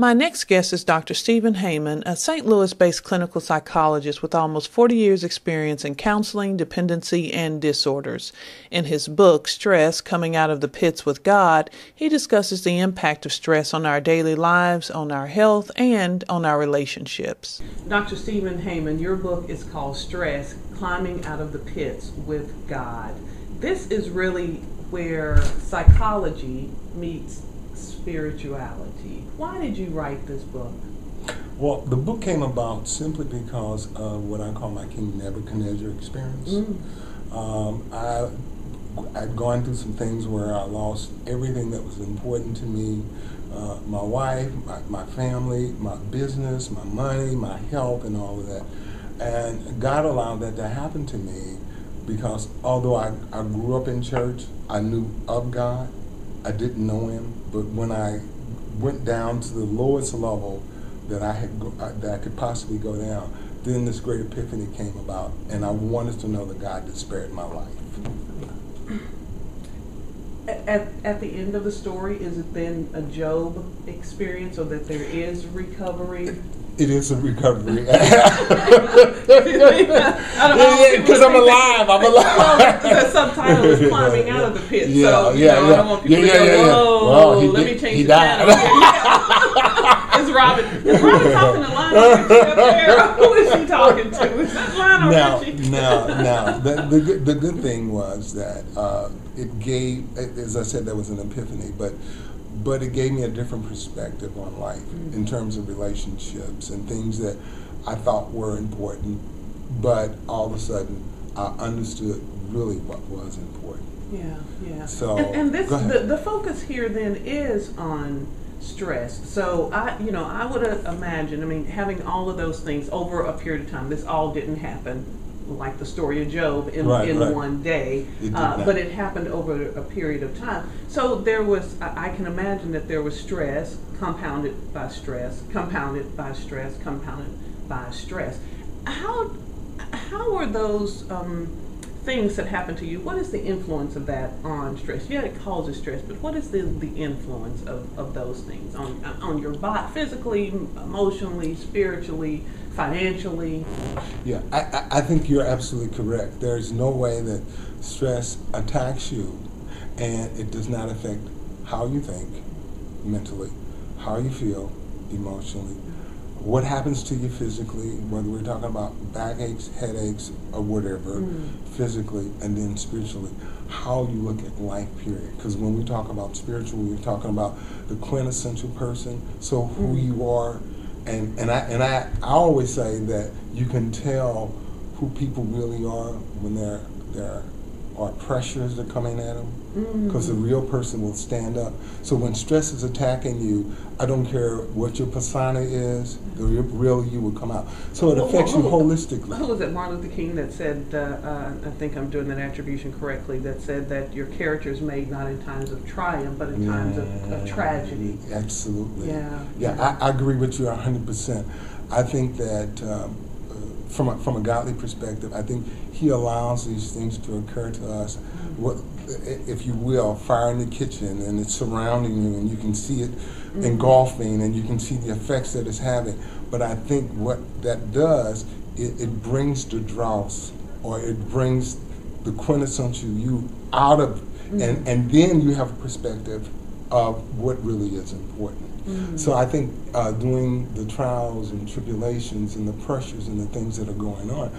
My next guest is Dr. Stephen Haymon, a St. Louis-based clinical psychologist with almost 40 years' experience in counseling, dependency, and disorders. In his book, Stress, Coming Out of the Pits with God, he discusses the impact of stress on our daily lives, on our health, and on our relationships. Dr. Stephen Haymon, your book is called Stress, Climbing Out of the Pits with God. This is really where psychology meets spirituality. Why did you write this book? Well, the book came about simply because of what I call my King Nebuchadnezzar experience. I'd gone through some things where I lost everything that was important to me, my wife, my family, my business, my money, my health, and all of that. And God allowed that to happen to me because although I grew up in church, I knew of God. I didn't know him, but when I went down to the lowest level that I could possibly go down, then this great epiphany came about, and I wanted to know the God that spared my life. At the end of the story, is it then a Job experience, or that there is recovery? It is a recovery. Because I'm alive. Well, the subtitle is Climbing Out of the Pit. So, I don't want people to go, whoa, well, let me change the channel. Is Robin talking to Lionel Richie up there? Who is she talking to? Is that Lionel Richie? No. The good thing was that it gave, as I said, there was an epiphany, but it gave me a different perspective on life in terms of relationships and things that I thought were important, but all of a sudden I understood really what was important. Yeah. So, and this, the focus here then is on stress. So I would imagine, having all of those things over a period of time, this all didn't happen like the story of Job in one day, but it happened over a period of time. So there was, I can imagine that there was stress, compounded by stress, compounded by stress, compounded by stress. How are those things that happen to you, what is the influence of that on stress? Yeah, it causes stress, but what is the influence of those things on your body, physically, emotionally, spiritually, financially? Yeah, I think you're absolutely correct. There's no way that stress attacks you and it does not affect how you think mentally, how you feel emotionally, what happens to you physically, whether we're talking about backaches, headaches, or whatever, physically, and then spiritually, how you look at life, period. Because when we talk about spiritual, we're talking about the quintessential person, so who you are. And I always say that you can tell who people really are when there are pressures that are coming at them, because the real person will stand up. So when stress is attacking you, I don't care what your persona is, the real you will come out. So it affects you holistically. Who was it, Martin Luther King, that said, I think I'm doing that attribution correctly, that said that your character is made not in times of triumph, but in times of tragedy. Absolutely. Yeah, I agree with you 100%. I think that from a godly perspective, I think he allows these things to occur to us, what, if you will, fire in the kitchen, and it's surrounding you, and you can see it engulfing, and you can see the effects that it's having. But I think what that does, it brings the dross, or it brings the quintessential you out of, and then you have a perspective of what really is important. So I think doing the trials and tribulations and the pressures and the things that are going on,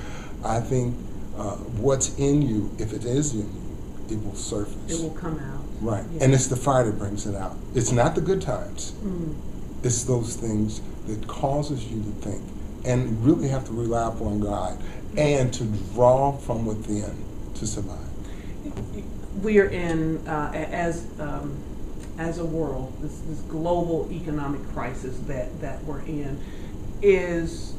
I think what's in you, if it is in you, it will surface. It will come out. Right. Yeah. And it's the fire that brings it out. It's not the good times. It's those things that causes you to think and really have to rely upon God and to draw from within to survive. We are in, as a world, this global economic crisis that we're in is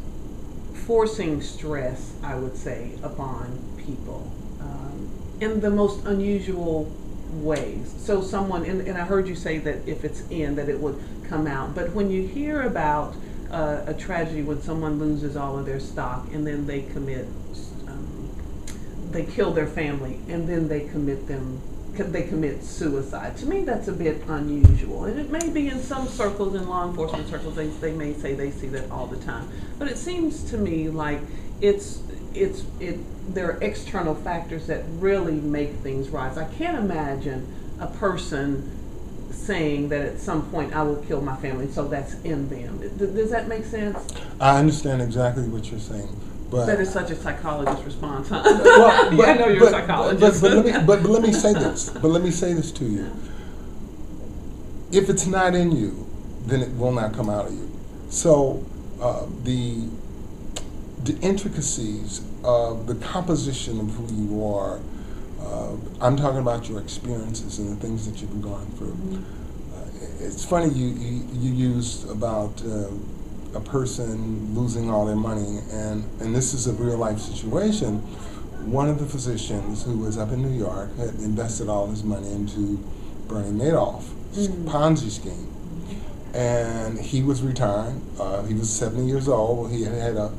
forcing stress, I would say, upon people in the most unusual ways. So someone, and I heard you say that if it's in, that it would come out, but when you hear about a tragedy when someone loses all of their stock and then they kill their family and then they commit they commit suicide. To me, that's a bit unusual, and it may be in some circles, in law enforcement circles, they may say they see that all the time. But it seems to me like there are external factors that really make things rise. I can't imagine a person saying that at some point I will kill my family, so that's in them. Does that make sense? I understand exactly what you're saying. But that is such a psychologist response, huh? Well, I know you're a psychologist. But let me say this. But let me say this to you. If it's not in you, then it will not come out of you. So the intricacies of the composition of who you are. I'm talking about your experiences and the things that you've been going through. Mm-hmm. It's funny you used about a person losing all their money, and this is a real life situation. One of the physicians who was up in New York had invested all his money into Bernie Madoff's Ponzi scheme, and he was retiring. He was 70 years old. He had a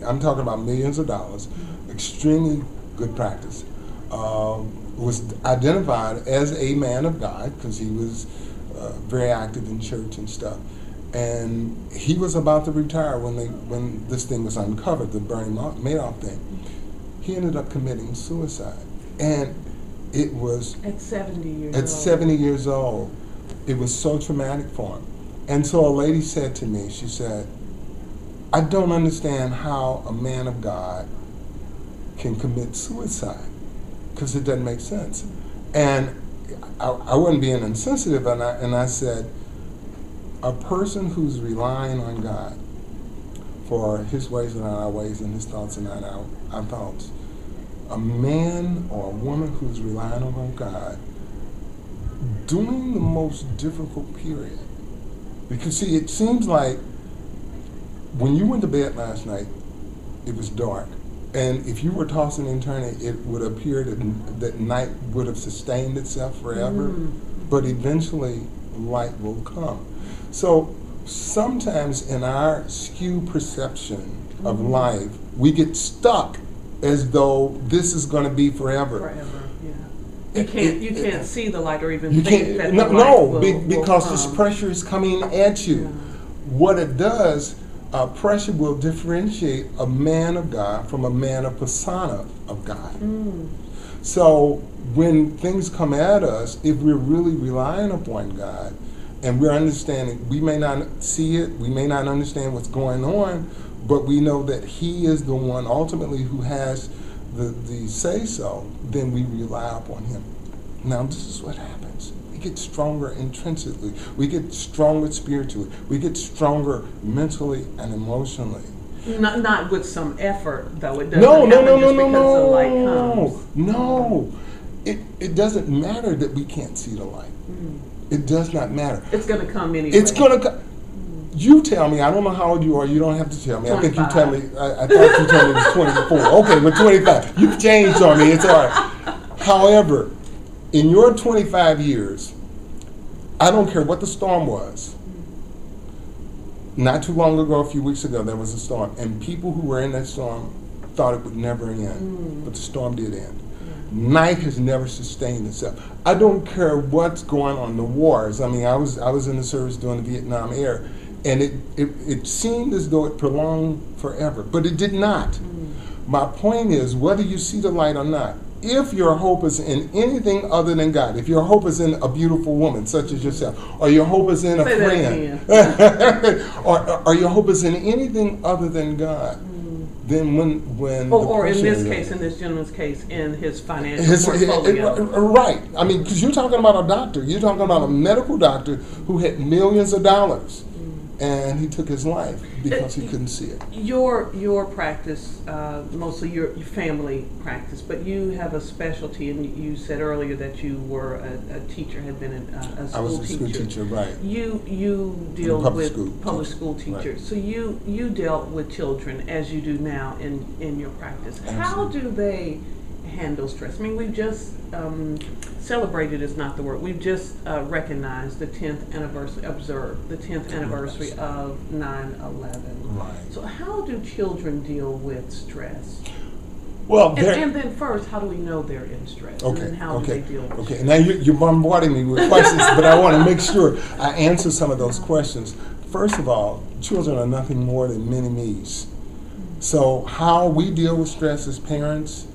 I'm talking about millions of dollars, extremely good practice. Was identified as a man of God because he was very active in church and stuff. And he was about to retire when this thing was uncovered, the Bernie Madoff thing. He ended up committing suicide, and it was at 70 years. At 70 years old, it was so traumatic for him. And so a lady said to me, she said, "I don't understand how a man of God can commit suicide, because it doesn't make sense." And I wasn't being insensitive, and I said, a person who's relying on God for his ways are not our ways and his thoughts are not our thoughts, a man or a woman who's relying on God during the most difficult period. Because see, it seems like when you went to bed last night, it was dark. And if you were tossing and turning, it would appear that night would have sustained itself forever, but eventually light will come. So sometimes in our skewed perception of life, we get stuck as though this is going to be forever. Forever, yeah. You can't see the light or even think that the light will because come. this pressure is coming at you. Yeah. What it does, pressure will differentiate a man of God from a man of persona of God. So when things come at us, if we're really relying upon God, and we're understanding, we may not see it, we may not understand what's going on, but we know that He is the one ultimately who has the say-so, then we rely upon Him. Now this is what happens. We get stronger intrinsically. We get stronger spiritually. We get stronger mentally and emotionally. Not with some effort, though. It doesn't happen just because the light comes. No. It doesn't matter that we can't see the light. It does not matter. It's going to come anyway. It's going to come. You tell me. I don't know how old you are. You don't have to tell me. 25. I think you tell me. I thought you told me it was 24. Okay, but 25. You've changed on me. It's all right. However, in your 25 years, I don't care what the storm was. Not too long ago, a few weeks ago, there was a storm, and people who were in that storm thought it would never end, but the storm did end. Night has never sustained itself. I don't care what's going on, the wars. I mean, I was in the service during the Vietnam era, and it seemed as though it prolonged forever, but it did not. My point is, whether you see the light or not, if your hope is in anything other than God, if your hope is in a beautiful woman such as yourself, or your hope is in a friend, or your hope is in anything other than God, then when or in this case, in this gentleman's case, in his financial portfolio. Right. I mean, because you're talking about a doctor. You're talking about a medical doctor who had millions of dollars, and he took his life because he couldn't see it. Your practice, mostly your family practice, but you have a specialty, and you said earlier that you were a teacher, had been a school teacher. I was a school teacher, right. You deal with public school teachers, right. So you dealt with children as you do now in your practice. Absolutely. How do they handle stress? I mean, we've just celebrated is not the word. We've just recognized the 10th anniversary, observed the 10th anniversary of 9/11. Right. So how do children deal with stress? Well, and then first, how do we know they're in stress? And then how do they deal with okay. stress? Now you're bombarding me with questions, but I want to make sure I answer some of those questions. First of all, children are nothing more than mini me's. So how we deal with stress as parents,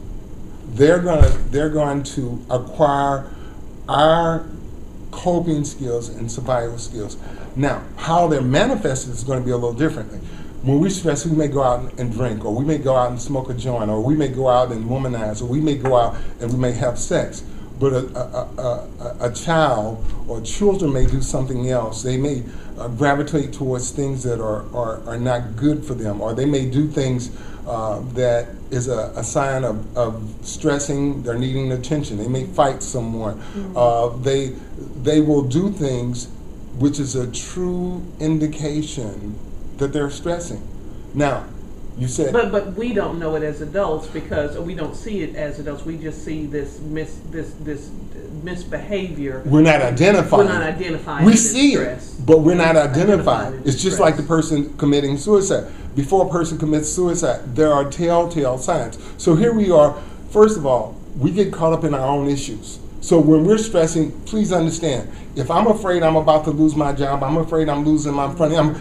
they're going to acquire our coping skills and survival skills. Now, how they're manifested is going to be a little differently. When we stress, we may go out and drink, or we may go out and smoke a joint, or we may go out and womanize, or we may go out and we may have sex. But a child or children may do something else. They may gravitate towards things that are not good for them, or they may do things that is a sign of stressing. They're needing attention. They may fight someone. They will do things which is a true indication that they're stressing. Now, you said, but we don't know it as adults because we don't see it as adults. We just see this misbehavior. We're not identifying. We're not identifying. We see stress. it, but we're not identifying. It's just stress. like the person committing suicide. Before a person commits suicide, there are telltale signs. So here we are. First of all, we get caught up in our own issues. So when we're stressing, please understand, if I'm afraid I'm about to lose my job, I'm afraid I'm losing my money,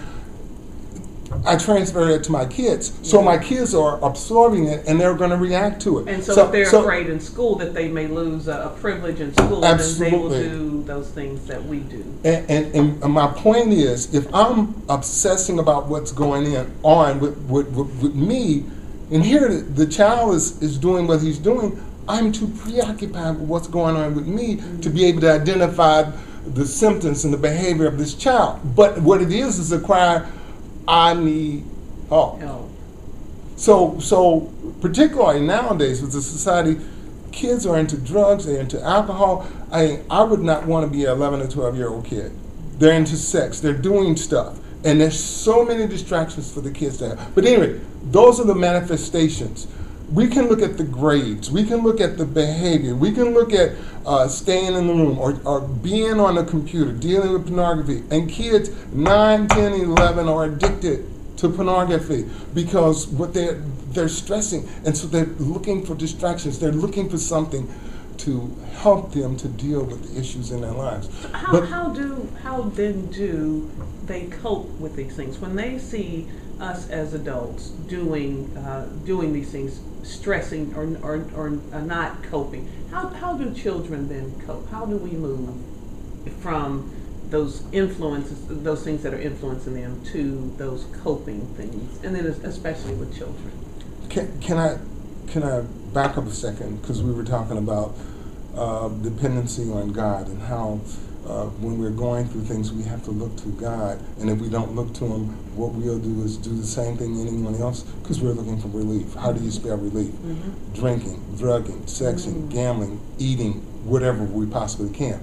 I transfer it to my kids. So my kids are absorbing it and they're going to react to it. And so if they're afraid in school that they may lose a privilege in school, absolutely. then they will do those things that we do. And my point is, if I'm obsessing about what's going on with me, and here the child is doing what he's doing, I'm too preoccupied with what's going on with me to be able to identify the symptoms and the behavior of this child. But what it is a cry, I need help. So particularly nowadays with the society, kids are into drugs, they're into alcohol. I would not want to be an 11 or 12-year-old kid. They're into sex, they're doing stuff. And there's so many distractions for the kids to have. But anyway, those are the manifestations. We can look at the grades, we can look at the behavior, we can look at staying in the room or being on the computer, dealing with pornography. And kids 9, 10, 11 are addicted to pornography because what they're stressing, and so they're looking for distractions. They're looking for something to help them to deal with the issues in their lives. So how then do they cope with these things when they see us as adults doing these things, stressing or not coping? How do children then cope? How do we move from those influences, those things that are influencing them, to those coping things, and then especially with children? Can I back up a second, because we were talking about dependency on God and how when we're going through things we have to look to God, and if we don't look to Him, what we'll do is do the same thing anyone else, because we're looking for relief. How do you spell relief? Drinking, drugging, sexing, gambling, eating, whatever we possibly can.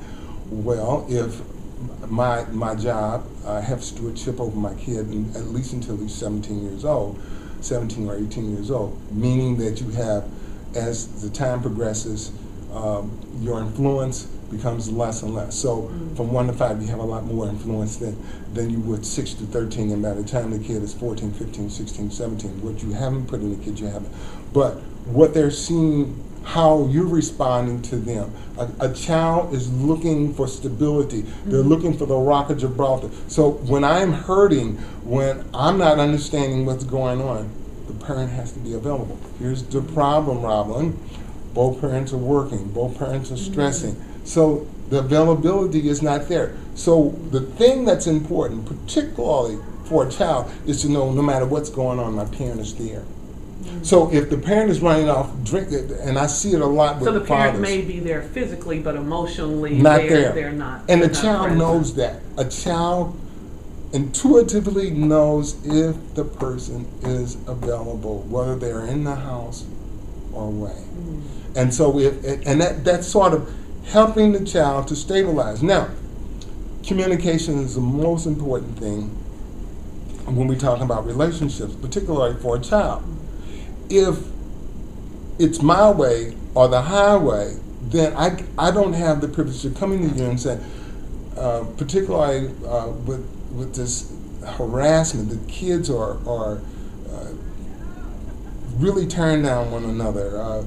Well, if my job, I have stewardship over my kid, and at least until he's 17 or 18 years old, meaning that you have, as the time progresses, your influence becomes less and less. So from 1 to 5, you have a lot more influence than you would 6 to 13, and by the time the kid is 14, 15, 16, 17, what you haven't put in the kid, you haven't. But what they're seeing, how you're responding to them. A child is looking for stability. They're looking for the Rock of Gibraltar. So when I'm hurting, when I'm not understanding what's going on, the parent has to be available. Here's the problem, Robin. Both parents are working. Both parents are stressing. So the availability is not there. So the thing that's important, particularly for a child, is to know no matter what's going on, my parent is there. So if the parent is running off drinking, and I see it a lot with fathers. So the parent may be there physically, but emotionally not they're not. And the child knows that. A child intuitively knows if the person is available, whether they're in the house or away. And so that's sort of helping the child to stabilize. Now, communication is the most important thing when we talk about relationships, particularly for a child. If it's my way or the highway, then I don't have the privilege of coming to you and saying, particularly with this harassment, that kids are really tearing down one another.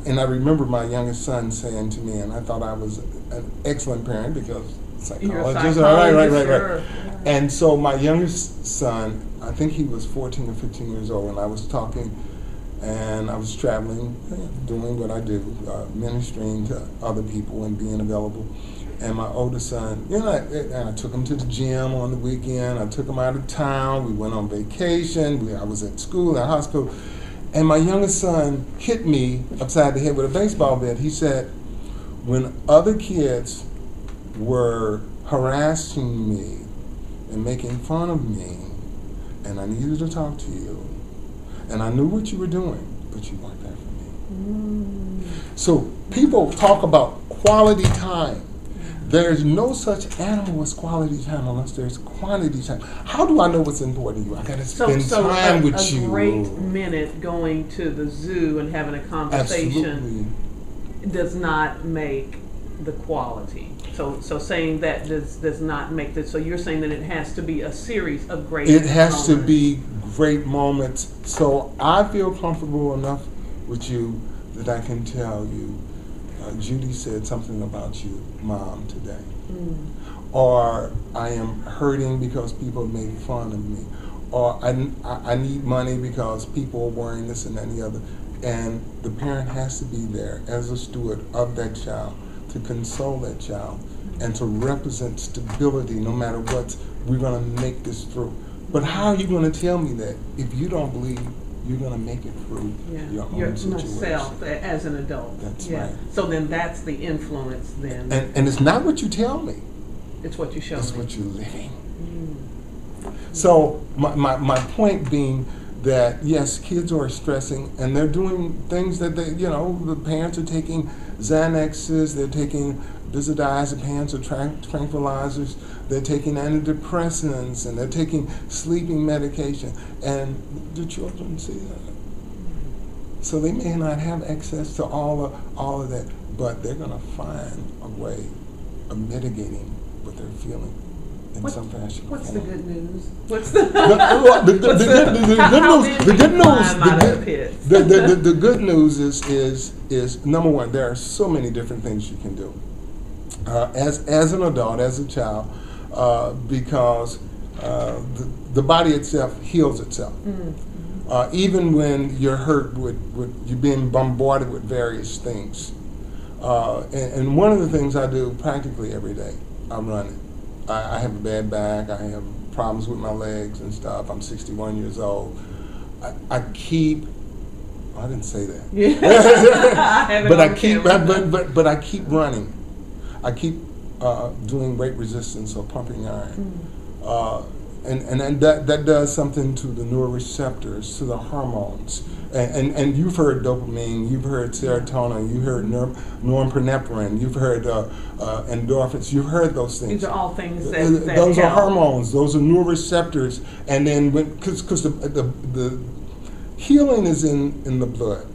And I remember my youngest son saying to me, and I thought I was an excellent parent because psychologist. Right. And so my youngest son, I think he was 14 or 15 years old, and I was talking, and I was traveling, doing what I do, ministering to other people and being available. And my oldest son, I took him to the gym on the weekend. I took him out of town. We went on vacation. I was at school, at hospital. And my youngest son hit me upside the head with a baseball bat. He said, when other kids were harassing me and making fun of me, and I needed to talk to you, and I knew what you were doing, but you weren't there for me. So people talk about quality time. There's no such animal as quality time unless there's quantity time. How do I know what's important to you? I got to spend time with you. A great minute going to the zoo and having a conversation does not make the quality. So saying that does not make this. So you're saying that it has to be a series of great moments. It has to be great moments. So I feel comfortable enough with you that I can tell you, Judy said something about you, Mom, today. Or I am hurting because people made fun of me. Or I need money because people are wearing this and that and the other. And the parent has to be there as a steward of that child to console that child and to represent stability no matter what. We're going to make this through. But how are you going to tell me that if you don't believe you're going to make it through your own situation? Myself as an adult. That's right. So then that's the influence then. And it's not what you tell me. It's what you show me. It's what you're living. So my point being that, yes, kids are stressing and they're doing things that the parents are taking Xanaxes, they're taking benzodiazepines or tranquilizers, they're taking antidepressants, and they're taking sleeping medication, and the children see that. So they may not have access to all of that, but they're going to find a way of mitigating what they're feeling in some fashion. What's the good news? The good news is number one, there are so many different things you can do as an adult, as a child, because the body itself heals itself. Even when you're hurt, you're being bombarded with various things. And one of the things I do practically every day, I'm running. I have a bad back, I have problems with my legs and stuff. I'm 61 years old. I didn't say that. Yeah. But I keep running. I keep doing weight resistance or pumping iron. And that does something to the neuroreceptors, to the hormones. And you've heard dopamine, you've heard serotonin, you've heard norepinephrine, you've heard endorphins, you've heard those things. These are all things that those help. are hormones, those are neuroreceptors. And then because the healing is in the blood.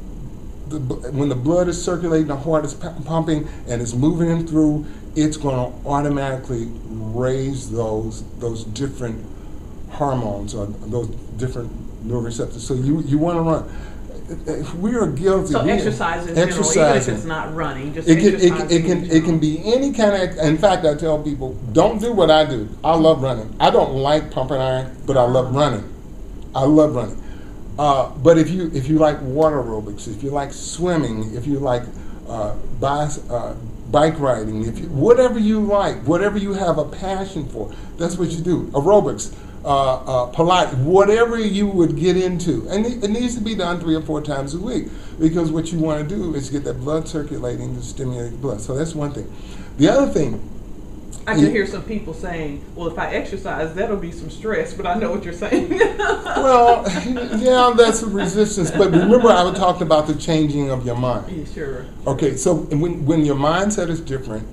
When the blood is circulating, the heart is pumping and it's moving in through, it's going to automatically raise those different hormones or those different neuroreceptors. So you want to run. We are guilty. So exercise in general, even if it's not running, just exercising. It can be any kind of. In fact, I tell people, don't do what I do. I love running. I don't like pumping iron, but I love running. I love running. But if you like water aerobics, if you like swimming, if you like bike riding, whatever you like, whatever you have a passion for, that's what you do. Aerobics, Pilates, whatever you would get into. And it needs to be done 3 or 4 times a week, because what you want to do is get that blood circulating to stimulate the blood. So that's one thing. The other thing, I can hear some people saying, well, if I exercise, that'll be some stress, but I know what you're saying. Well, yeah, that's a resistance. But remember, I was talking about the changing of your mind. Yeah, sure. Okay, so when your mindset is different,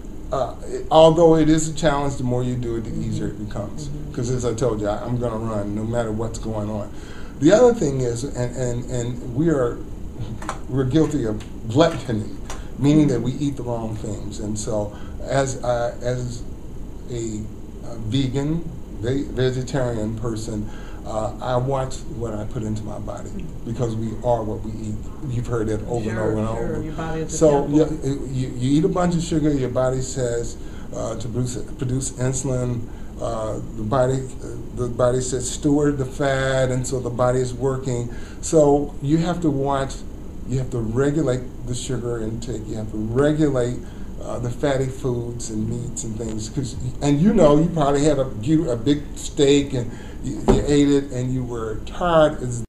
although it is a challenge, the more you do it, the easier it becomes. Because as I told you, I'm going to run no matter what's going on. The other thing is, and we're guilty of gluttony, meaning that we eat the wrong things. And so as a vegan, vegetarian person, I watch what I put into my body because we are what we eat. You've heard it over and over and over. Your body is a so temple. you eat a bunch of sugar, your body says to produce insulin. The body says steward the fat, and so the body is working. So you have to watch. You have to regulate the sugar intake. You have to regulate the fatty foods and meats and things. And you probably had a big steak and you ate it and you were tired.